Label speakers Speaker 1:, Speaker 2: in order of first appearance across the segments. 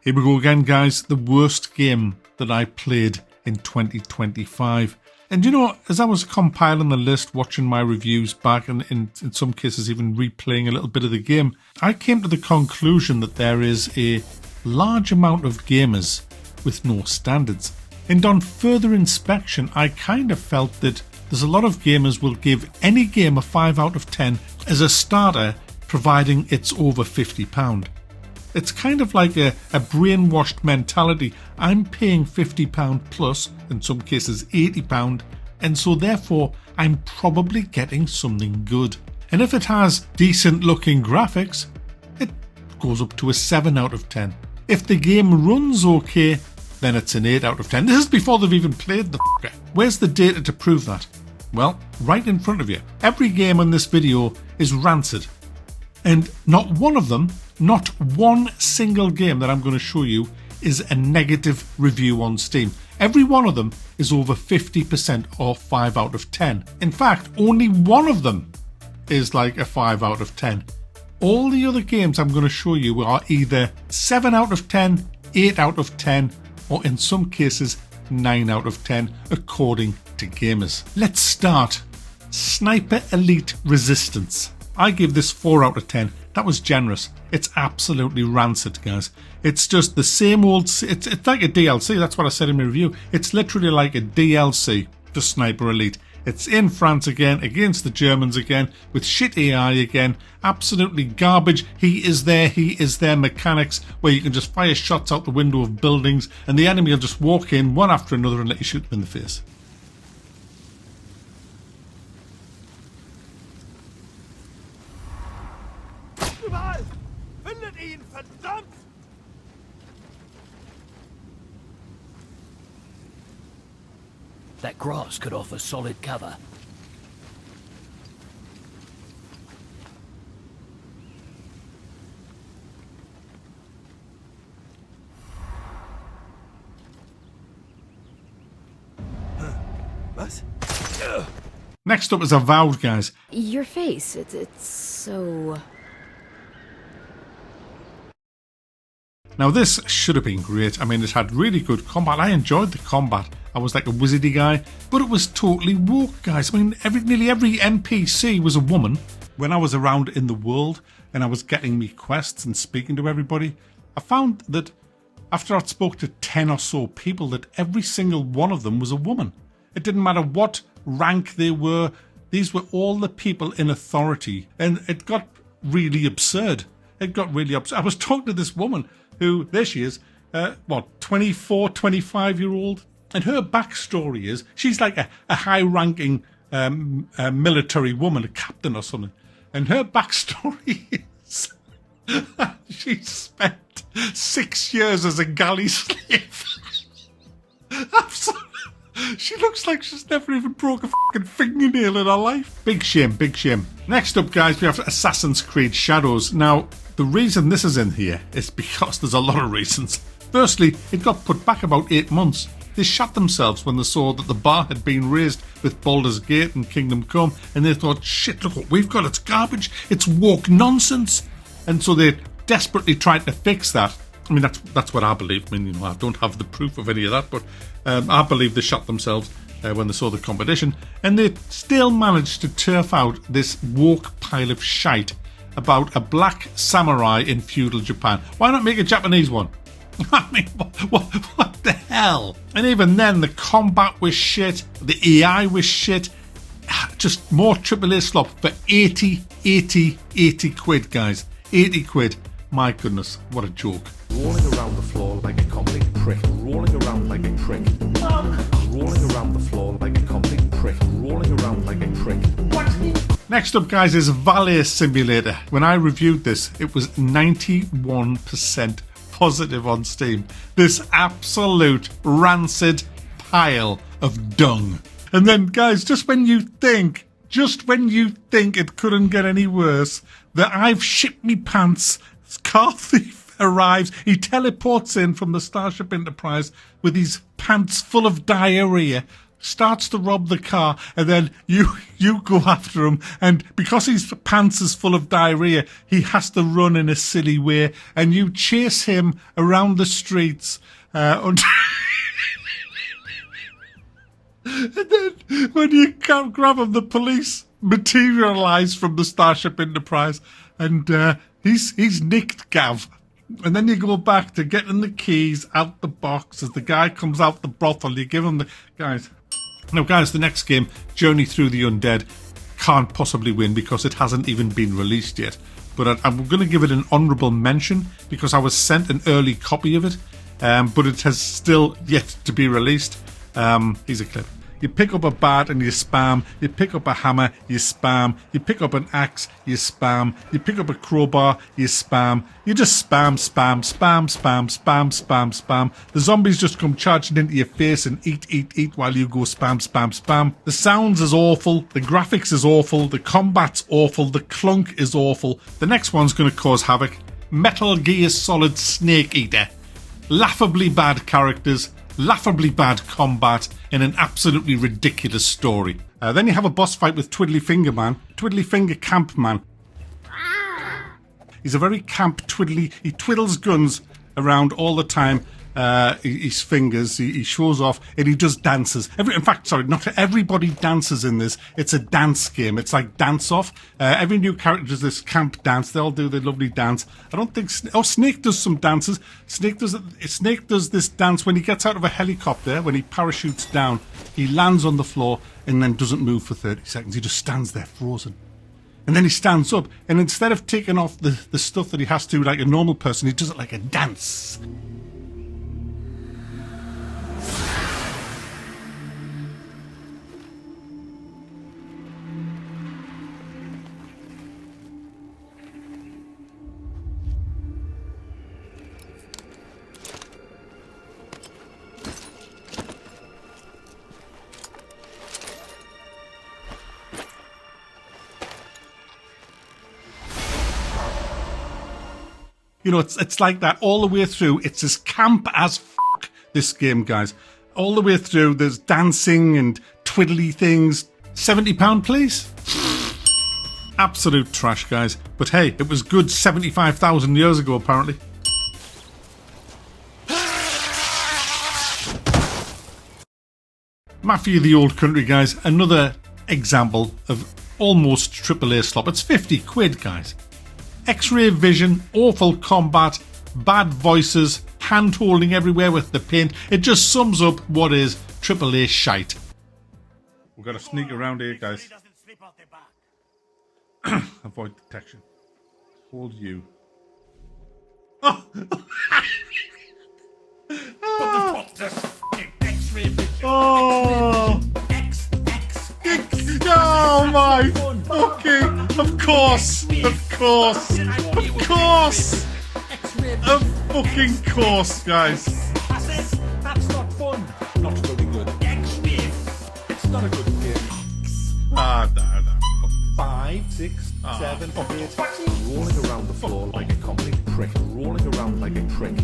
Speaker 1: Here we go again, guys. The worst game that I played in 2025. And you know, as I was compiling the list, watching my reviews back, and in some cases even replaying a little bit of the game, I came to the conclusion that there is a large amount of gamers with no standards. And on further inspection, I kind of felt that there's a lot of gamers will give any game a 5 out of 10 as a starter, providing it's over £50. It's kind of like a brainwashed mentality. I'm paying £50 plus, in some cases £80, and so therefore I'm probably getting something good. And if it has decent looking graphics, it goes up to a 7 out of 10. If the game runs okay, then it's an 8 out of 10. This is before they've even played the f***er. Where's the data to prove that? Well, right in front of you. Every game on this video is rancid. And not one of them, not one single game that I'm going to show you is a negative review on Steam. Every one of them is over 50% or 5 out of 10. In fact, only one of them is like a 5 out of 10. All the other games I'm going to show you are either 7 out of 10, 8 out of 10, or in some cases 9 out of 10 according to gamers. Let's start. Sniper Elite Resistance. I give this 4 out of 10. That was generous. It's absolutely rancid, guys. It's just the same old... It's like a DLC. That's what I said in my review. It's literally like a DLC to Sniper Elite. It's in France again, against the Germans again, with shit AI again. Absolutely garbage. He is there mechanics where you can just fire shots out the window of buildings and the enemy will just walk in one after another and let you shoot them in the face.
Speaker 2: That grass could offer solid cover.
Speaker 3: What?
Speaker 1: Next up is Avowed, guys.
Speaker 4: Your face, it's so...
Speaker 1: Now this should have been great. I mean, it had really good combat. I enjoyed the combat. I was like a wizardy guy, but it was totally woke, guys. I mean, nearly every NPC was a woman. When I was around in the world and I was getting me quests and speaking to everybody, I found that after I'd spoke to 10 or so people, that every single one of them was a woman. It didn't matter what rank they were. These were all the people in authority, and it got really absurd. It got really absurd. I was talking to this woman who, there she is, 24, 25-year-old. And her backstory is she's like a high-ranking military woman, a captain or something. And her backstory is she spent 6 years as a galley slave. Absolutely. She looks like she's never even broke a fucking fingernail in her life. Big shame, big shame. Next up, guys, we have Assassin's Creed Shadows. Now, the reason this is in here is because there's a lot of reasons. Firstly, it got put back about 8 months. They shot themselves when they saw that the bar had been raised with Baldur's Gate and Kingdom Come, and they thought, shit, look what we've got, it's garbage, it's woke nonsense. And so they desperately tried to fix that. I mean, that's what I believe. I mean, you know, I don't have the proof of any of that, but I believe they shot themselves when they saw the competition, and they still managed to turf out this woke pile of shite about a black samurai in feudal Japan. Why not make a Japanese one? I mean, what the hell? And even then, the combat was shit, the AI was shit. Just more AAA slop for 80 quid, guys. 80 quid. My goodness, what a joke.
Speaker 3: Rolling around the floor like a complete prick. Rolling around like a prick. Rolling around the floor like a complete prick. Rolling around like a prick.
Speaker 1: Next up, guys, is Valet Simulator. When I reviewed this, it was 91% positive on Steam. This absolute rancid pile of dung. And then, guys, just when you think it couldn't get any worse, the I've shipped me pants car thief arrives. He teleports in from the Starship Enterprise with his pants full of diarrhea, starts to rob the car, and then you go after him, and because his pants is full of diarrhea, he has to run in a silly way, and you chase him around the streets until... And then when you can't grab him, the police materialise from the Starship Enterprise, and he's nicked Gav. And then you go back to getting the keys out the box as the guy comes out the brothel. You give him the... Guys. Now, guys, the next game, Journey Through the Undead, can't possibly win because it hasn't even been released yet. But I'm going to give it an honourable mention because I was sent an early copy of it, but it has still yet to be released. Here's a clip. You pick up a bat and you spam. You pick up a hammer, you spam. You pick up an axe, you spam. You pick up a crowbar, you spam. You just spam, spam, spam, spam, spam, spam, spam. The zombies just come charging into your face and eat while you go spam, spam, spam. The sounds is awful. The graphics is awful. The combat's awful. The clunk is awful. The next one's going to cause havoc. Metal Gear Solid Snake Eater. Laughably bad characters. Laughably bad combat in an absolutely ridiculous story. Then you have a boss fight with Twiddly Finger Man, Twiddly Finger Camp Man. He's a very camp twiddly. He twiddles guns around all the time. His fingers. He shows off and he does dances. In fact, not everybody dances in this. It's a dance game. It's like Dance Off. Every new character does this camp dance. They all do their lovely dance. I don't think... Snake does some dances. Snake does this dance when he gets out of a helicopter, when he parachutes down. He lands on the floor and then doesn't move for 30 seconds. He just stands there frozen. And then he stands up, and instead of taking off the stuff that he has to like a normal person, he does it like a dance. You know, it's like that all the way through. It's as camp as fuck, this game, guys. All the way through, there's dancing and twiddly things. £70, please? Absolute trash, guys. But hey, it was good 75,000 years ago, apparently. Mafia The Old Country, guys. Another example of almost AAA slop. It's 50 quid, guys. X-ray vision, awful combat, bad voices, hand-holding everywhere with the paint. It just sums up what is AAA shite. We've got to sneak around here, guys. Avoid detection. Hold you. Oh!
Speaker 3: X-ray vision.
Speaker 1: Oh! Oh my fucking... Of course! Of course! Of course! Of fucking course, guys.
Speaker 3: I said, that's not fun. Not very good. It's not a good game.
Speaker 1: No.
Speaker 3: 5, 6, 7, 8. Rolling around the floor like a complete prick. Rolling around like a prick.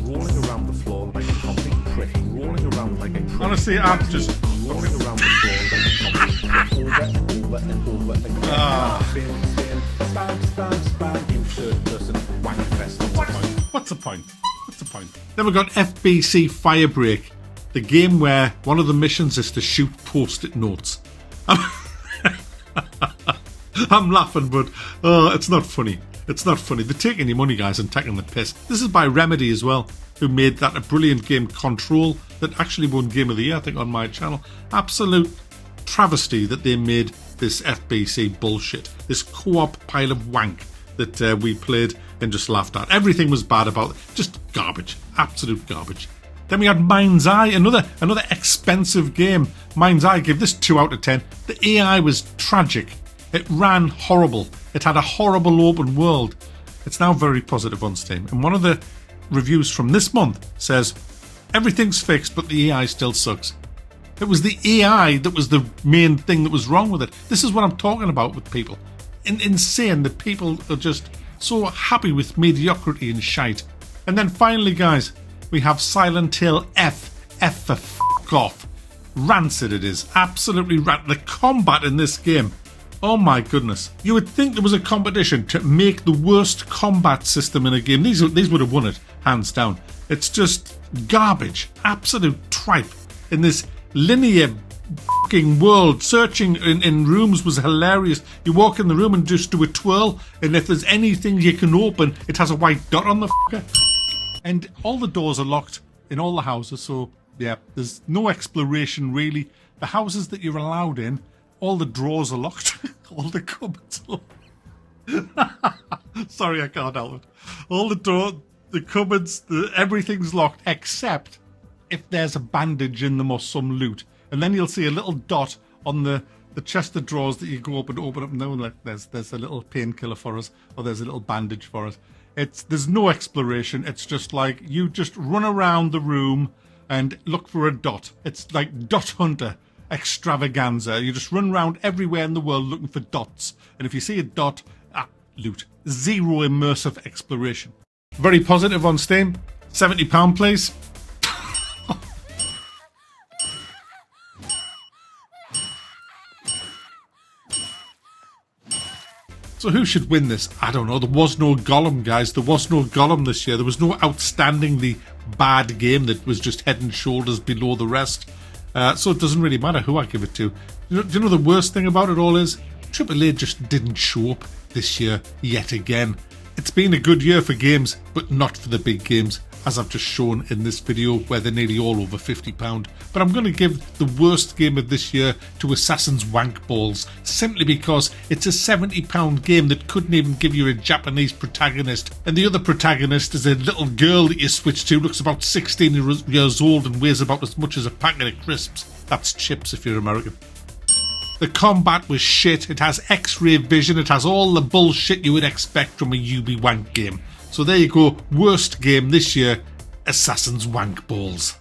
Speaker 3: Rolling around the floor like a complete prick. Rolling around like a prick.
Speaker 1: Honestly, I'm just...
Speaker 3: Rolling around the floor like a complete prick. Over and over again. Spam, in third person, whack fest.
Speaker 1: What's the point? Then we've got FBC Fire Break, the game where one of the missions is to shoot post-it notes. I'm laughing, but it's not funny. It's not funny. They're taking your money, guys, and taking the piss. This is by Remedy as well, who made that a brilliant game, Control, that actually won Game of the Year, I think, on my channel. Absolute travesty that they made this FBC bullshit. This co-op pile of wank that we played and just laughed at. Everything was bad about it. Just garbage. Absolute garbage. Then we had Mind's Eye, another expensive game. Mind's Eye, give this 2 out of 10. The AI was tragic. It ran horrible. It had a horrible open world. It's now very positive on Steam. And one of the reviews from this month says, everything's fixed, but the AI still sucks. It was the AI that was the main thing that was wrong with it. This is what I'm talking about with people. Insane that people are just so happy with mediocrity and shite. And then finally, guys, we have Silent Hill F for f*** off. rancid it is. Absolutely rancid. The combat in this game, oh my goodness. You would think there was a competition to make the worst combat system in a game. These would have won it, hands down. It's just garbage. Absolute tripe. In this linear fucking world, searching in rooms was hilarious. You walk in the room and just do a twirl, and if there's anything you can open, it has a white dot on the fucker. And all the doors are locked in all the houses, so yeah, there's no exploration really. The houses that you're allowed in, all the drawers are locked. All the cupboards are locked. Sorry, I can't help it. All the cupboards, everything's locked except if there's a bandage in them or some loot. And then you'll see a little dot on the chest of drawers that you go up and down, like there's a little painkiller for us, or there's a little bandage for us. There's no exploration. It's just like you just run around the room and look for a dot. It's like Dot Hunter extravaganza. You just run around everywhere in the world looking for dots. And if you see a dot, loot. Zero immersive exploration. Very positive on Steam. £70, please. So who should win this? I don't know. There was no Gollum, guys. There was no Gollum this year. There was no outstandingly bad game that was just head and shoulders below the rest. So it doesn't really matter who I give it to. Do you know the worst thing about it all is? AAA just didn't show up this year yet again. It's been a good year for games, but not for the big games, as I've just shown in this video, where they're nearly all over £50. But I'm going to give the worst game of this year to Assassin's Wank Balls, simply because it's a £70 game that couldn't even give you a Japanese protagonist, and the other protagonist is a little girl that you switch to, looks about 16 years old and weighs about as much as a packet of crisps. That's chips if you're American. The combat was shit. It has X-ray vision. It has all the bullshit you would expect from a Ubi Wank game. So there you go. Worst game this year, Assassin's Wank Balls.